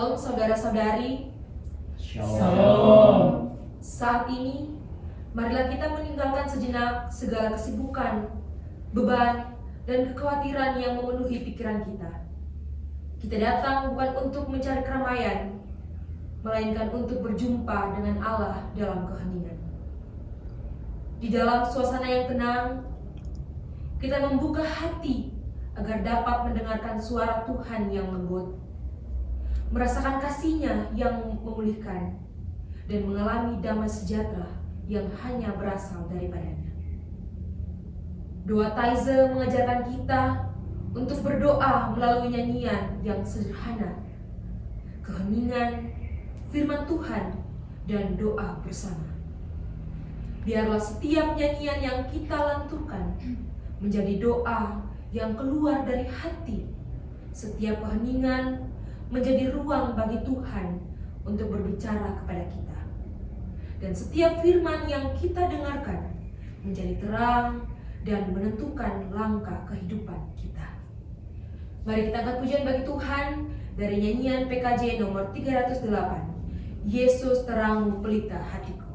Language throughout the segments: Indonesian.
Shalom saudara-saudari. Shalom. Saat ini, marilah kita meninggalkan sejenak segala kesibukan, beban, dan kekhawatiran yang memenuhi pikiran kita. Kita datang bukan untuk mencari keramaian, melainkan untuk berjumpa dengan Allah dalam keheningan. Di dalam suasana yang tenang, kita membuka hati agar dapat mendengarkan suara Tuhan yang lembut, merasakan kasih-Nya yang memulihkan, dan mengalami damai sejahtera yang hanya berasal daripadanya. Doa Taize mengajarkan kita untuk berdoa melalui nyanyian yang sederhana, keheningan, firman Tuhan, dan doa bersama. Biarlah setiap nyanyian yang kita lanturkan menjadi doa yang keluar dari hati. Setiap keheningan menjadi ruang bagi Tuhan untuk berbicara kepada kita. Dan setiap firman yang kita dengarkan menjadi terang dan menentukan langkah kehidupan kita. Mari kita angkat pujian bagi Tuhan dari nyanyian PKJ nomor 308. Yesus terangmu pelita hatiku.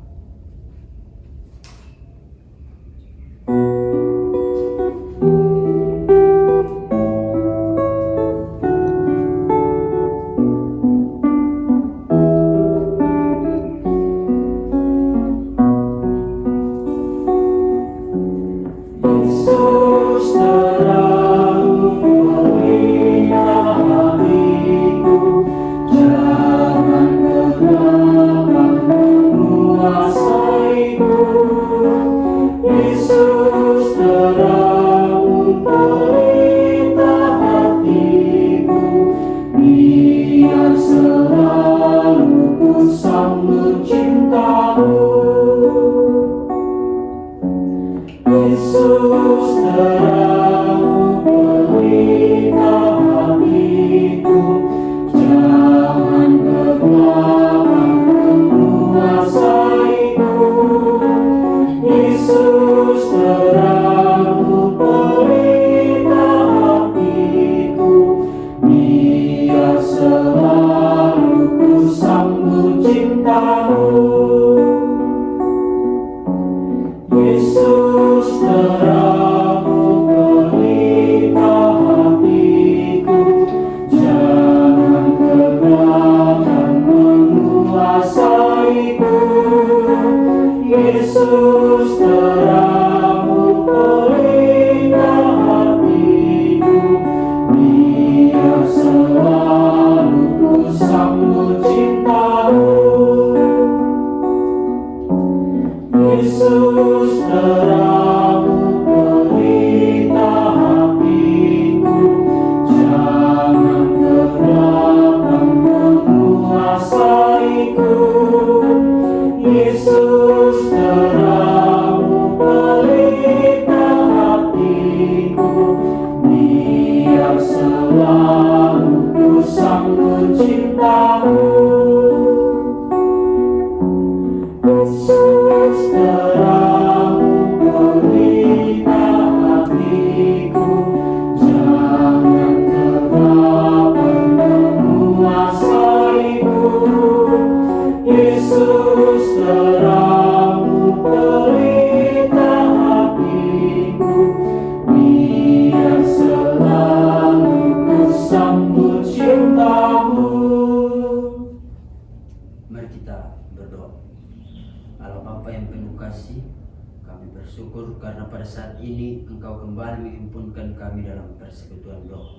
Bersyukur karena pada saat ini Engkau kembali menghimpunkan kami dalam persekutuan doa.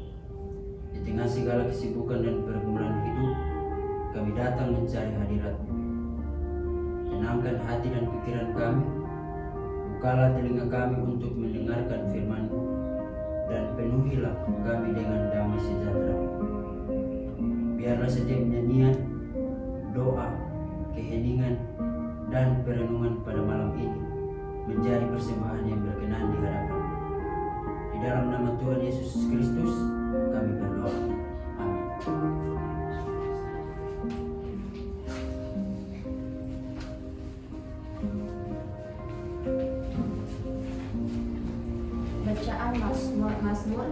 Di tengah segala kesibukan dan pergumulan hidup, kami datang mencari hadirat-Mu. Tenangkan hati dan pikiran kami, bukalah telinga kami untuk mendengarkan firman-Mu, dan penuhilah kami dengan damai sejahtera. Biarlah setiap nyanyian, doa, keheningan, dan perenungan pada malam ini menjadi persembahan yang berkenan di hadapan. Di dalam nama Tuhan Yesus Kristus kami berdoa. Amin. Bacaan Mazmur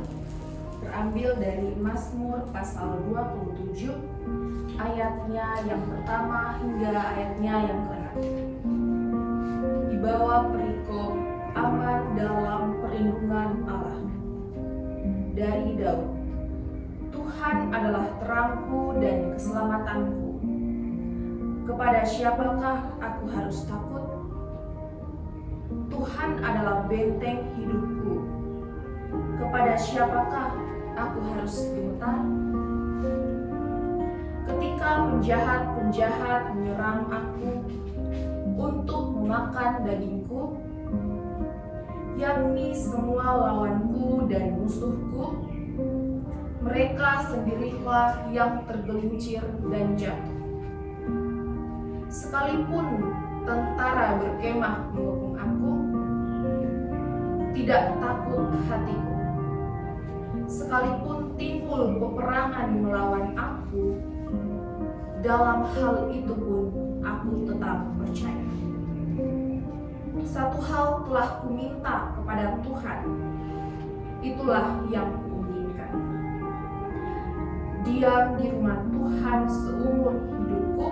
terambil dari Mazmur pasal 27 ayatnya yang pertama hingga ayatnya yang ke-6. Di bawah perikop aman dalam perlindungan Allah. Dari Daud. Tuhan adalah terangku dan keselamatanku. Kepada siapakah aku harus takut? Tuhan adalah benteng hidupku. Kepada siapakah aku harus gemetar? Ketika penjahat-penjahat menyerang aku untuk memakan dagingku, yakni semua lawanku dan musuhku, mereka sendirilah yang tergelincir dan jatuh. Sekalipun tentara berkemah mengepung aku, tidak takut hatiku. Sekalipun timbul peperangan melawan aku, dalam hal itu pun aku tetap percaya. Satu hal telah kuminta kepada Tuhan, itulah yang kuinginkan. Diam di rumah Tuhan seumur hidupku,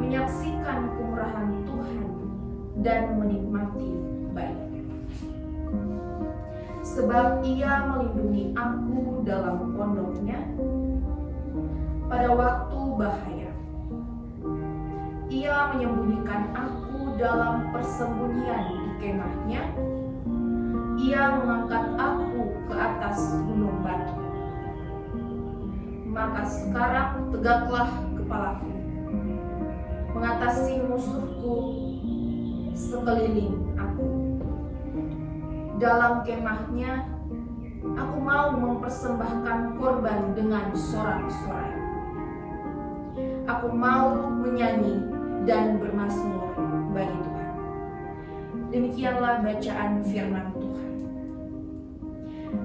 menyaksikan kemurahan Tuhan dan menikmati baik-Nya. Sebab Ia melindungi aku dalam pondok-Nya pada waktu bahaya. Ia menyembunyikan aku dalam persembunyian di kemah-Nya. Ia mengangkat aku ke atas gunung batu. Maka sekarang tegaklah kepalaku, mengatasi musuhku sekeliling aku. Dalam kemah-Nya, aku mau mempersembahkan korban dengan sorak-sorai. Aku mau menyanyi dan bermazmur bagi Tuhan. Demikianlah bacaan firman Tuhan.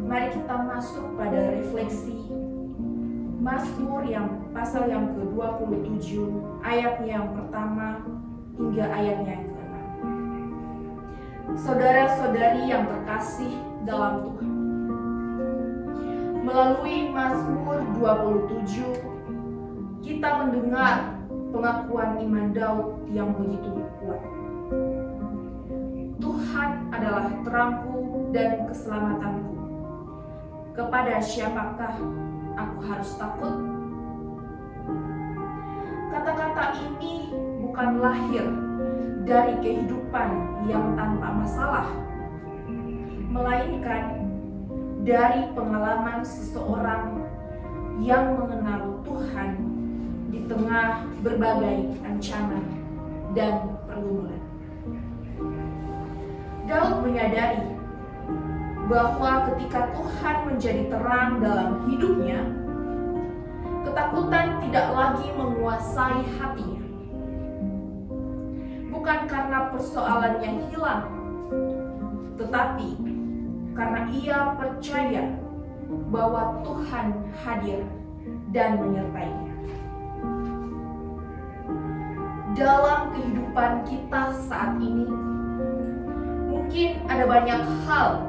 Mari kita masuk pada refleksi Mazmur yang pasal yang ke-27, ayatnya yang pertama hingga ayatnya yang ke-6. Saudara-saudari yang terkasih dalam Tuhan, melalui Mazmur 27 kita mendengar pengakuan iman Daud yang begitu kuat. Tuhan adalah terangku dan keselamatanku. Kepada siapakah aku harus takut? Kata-kata ini bukan lahir dari kehidupan yang tanpa masalah, melainkan dari pengalaman seseorang yang mengenal Tuhan di tengah berbagai ancaman dan pergumulan. Daud menyadari bahwa ketika Tuhan menjadi terang dalam hidupnya, ketakutan tidak lagi menguasai hatinya. Bukan karena persoalannya hilang, tetapi karena ia percaya bahwa Tuhan hadir dan menyertainya. Dalam kehidupan kita saat ini, mungkin ada banyak hal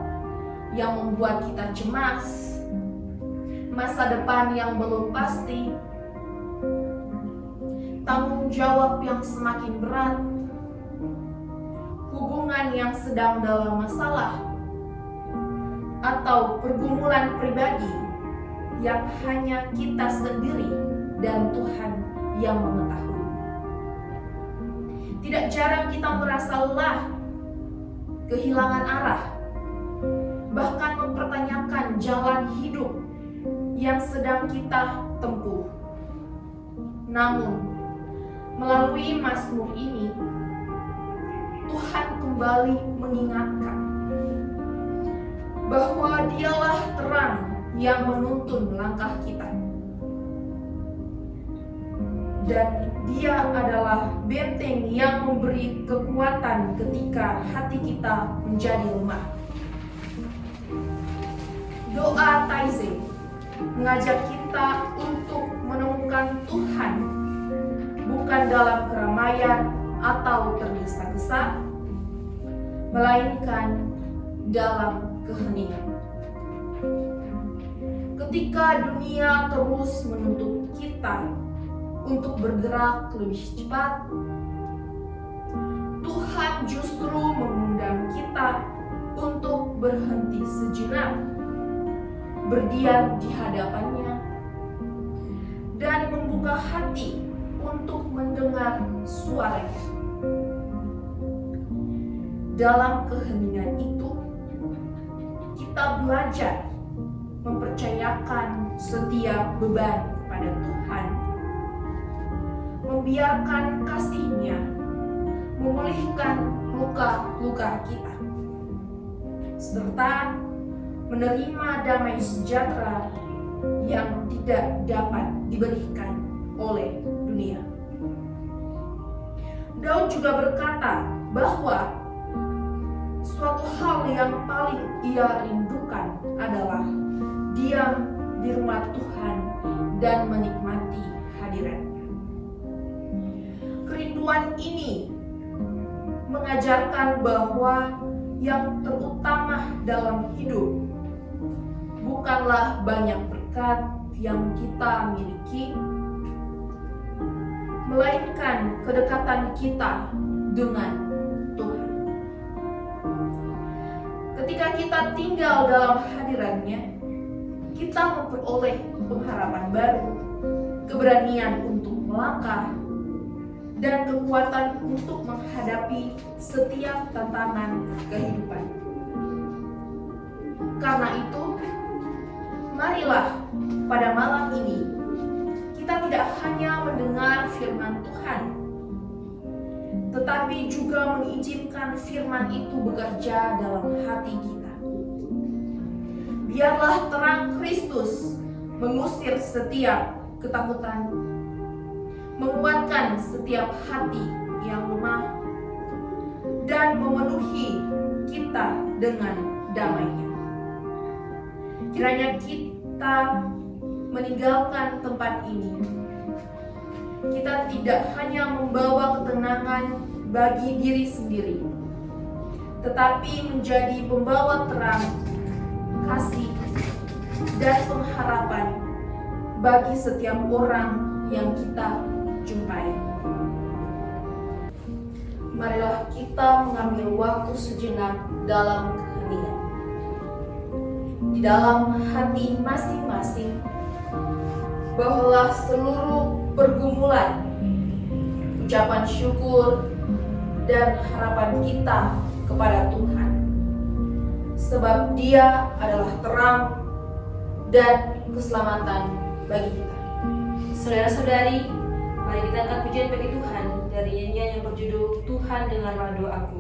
yang membuat kita cemas, masa depan yang belum pasti, tanggung jawab yang semakin berat, hubungan yang sedang dalam masalah, atau pergumulan pribadi yang hanya kita sendiri dan Tuhan yang mengetahui. Tidak jarang kita merasa lelah, kehilangan arah, bahkan mempertanyakan jalan hidup yang sedang kita tempuh. Namun, melalui Mazmur ini, Tuhan kembali mengingatkan bahwa Dialah terang yang menuntun langkah kita. Dan Dia adalah benteng yang memberi kekuatan ketika hati kita menjadi lemah. Doa Taize mengajak kita untuk menemukan Tuhan bukan dalam keramaian atau tergesa-gesa, melainkan dalam keheningan. Ketika dunia terus menuntut kita untuk bergerak lebih cepat, Tuhan justru mengundang kita untuk berhenti sejenak, berdiam di hadapannya, dan membuka hati untuk mendengar suaranya. Dalam keheningan itu, kita belajar mempercayakan setiap beban kepada Tuhan, membiarkan kasih-Nya memulihkan luka-luka kita, serta menerima damai sejahtera yang tidak dapat diberikan oleh dunia. Daud juga berkata bahwa suatu hal yang paling ia rindukan adalah diam di rumah Tuhan dan menikmati hadirat-Nya. Kerinduan ini mengajarkan bahwa yang terutama dalam hidup bukanlah banyak berkat yang kita miliki, melainkan kedekatan kita dengan Tuhan. Ketika kita tinggal dalam hadirat-Nya, kita memperoleh pengharapan baru, keberanian untuk melangkah, dan kekuatan untuk menghadapi setiap tantangan kehidupan. Karena itu, marilah pada malam ini kita tidak hanya mendengar firman Tuhan, tetapi juga mengizinkan firman itu bekerja dalam hati kita. Biarlah terang Kristus mengusir setiap ketakutan, menguatkan setiap hati yang lemah, dan memenuhi kita dengan damai-Nya. Kiranya kita meninggalkan tempat ini, kita tidak hanya membawa ketenangan bagi diri sendiri, tetapi menjadi pembawa terang, kasih, dan pengharapan bagi setiap orang yang kita jumpai. Marilah kita mengambil waktu sejenak dalam keheningan. Di dalam hati masing-masing, bawalah seluruh pergumulan, ucapan syukur, dan harapan kita kepada Tuhan. Sebab Dia adalah terang dan keselamatan bagi kita. Saudara-saudari, mari kita angkat pujian bagi Tuhan dari nyanyian yang berjudul Tuhan dengarlah doaku.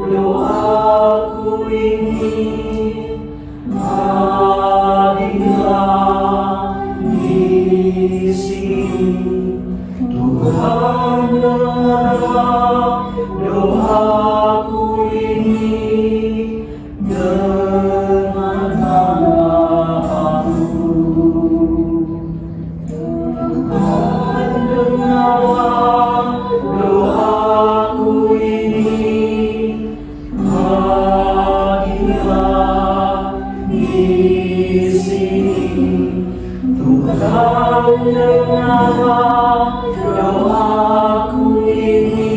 Doaku ini hadirlah di sini. Tuhan dengarlah doaku ini, dengarlah aku. Tuhan dengarlah doaku ini, hadirlah di sini. Tuhan dengarlah doaku ini,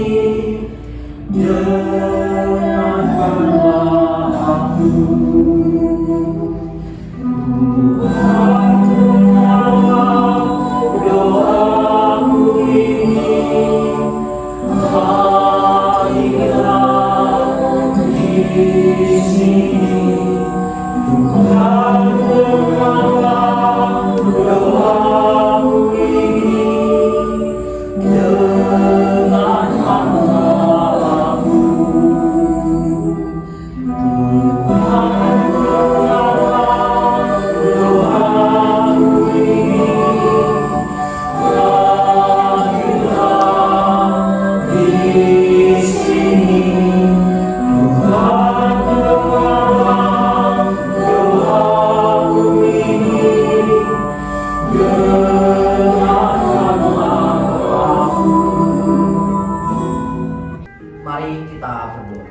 Mari kita berdoa.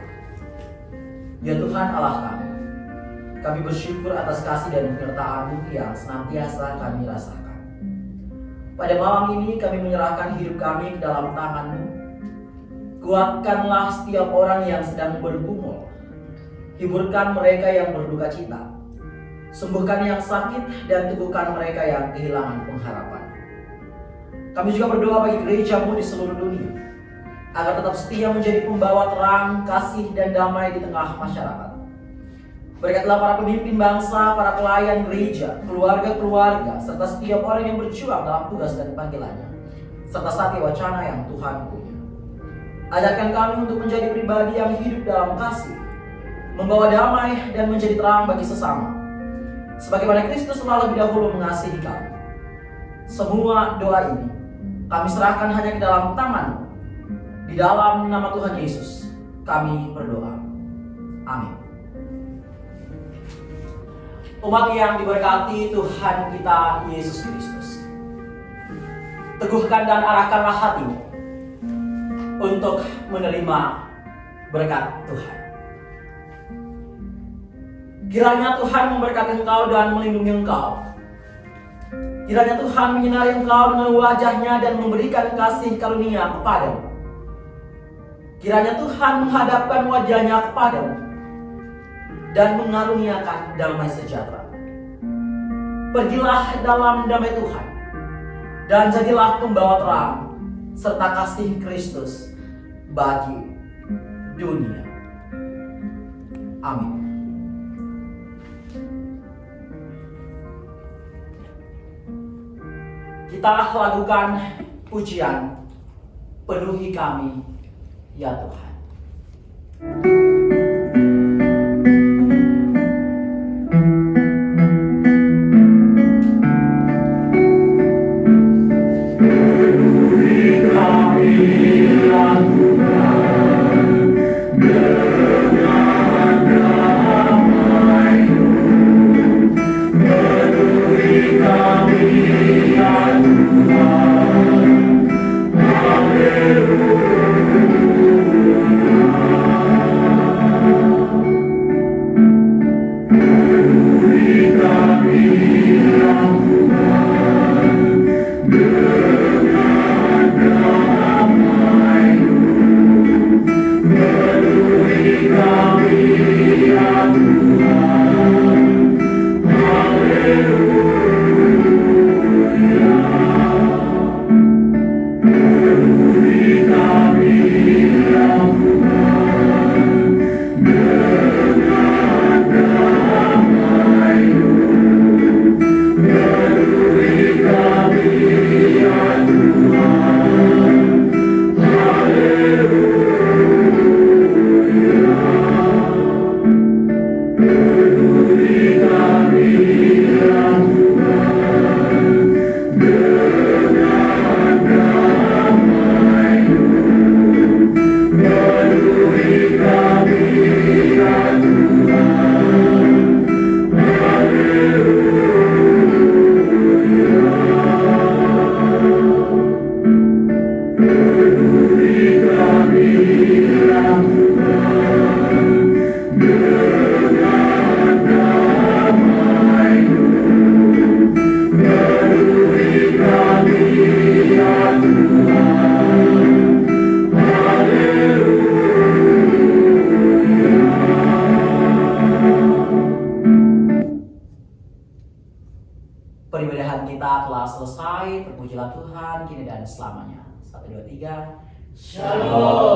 Ya Tuhan Allah kami bersyukur atas kasih dan penyertaan-Mu yang senantiasa kami rasakan. Pada malam ini kami menyerahkan hidup kami ke dalam tangan-Mu. Kuatkanlah setiap orang yang sedang bergumul. Hiburkan mereka yang berduka cita. Sembuhkan yang sakit dan teguhkan mereka yang kehilangan pengharapan. Kami juga berdoa bagi gereja-Mu di seluruh dunia, agar tetap setia menjadi pembawa terang, kasih, dan damai di tengah masyarakat. Berkatlah para pemimpin bangsa, para pelayan gereja, keluarga-keluarga, serta setiap orang yang berjuang dalam tugas dan panggilannya, serta satya wacana yang Tuhan punya. Ajarkan kami untuk menjadi pribadi yang hidup dalam kasih, membawa damai dan menjadi terang bagi sesama, sebagaimana Kristus telah lebih dahulu mengasihi kami. Semua doa ini kami serahkan hanya ke dalam tangan-Mu. Di dalam nama Tuhan Yesus kami berdoa. Amin. Umat yang diberkati Tuhan kita Yesus Kristus, teguhkan dan arahkanlah hatimu untuk menerima berkat Tuhan. Kiranya Tuhan memberkati engkau dan melindungi engkau. Kiranya Tuhan menyinari engkau dengan wajah-Nya dan memberikan kasih karunia kepadamu. Kiranya Tuhan menghadapkan wajah-Nya kepadamu dan mengaruniakan damai sejahtera. Pergilah dalam damai Tuhan dan jadilah pembawa terang serta kasih Kristus bagi dunia. Amin. Kita lakukan pujian, penuhi kami ya Tuhan. Peribadahan kita telah selesai. Terpujilah Tuhan kini dan selamanya. 1, 2, 3. Shalom.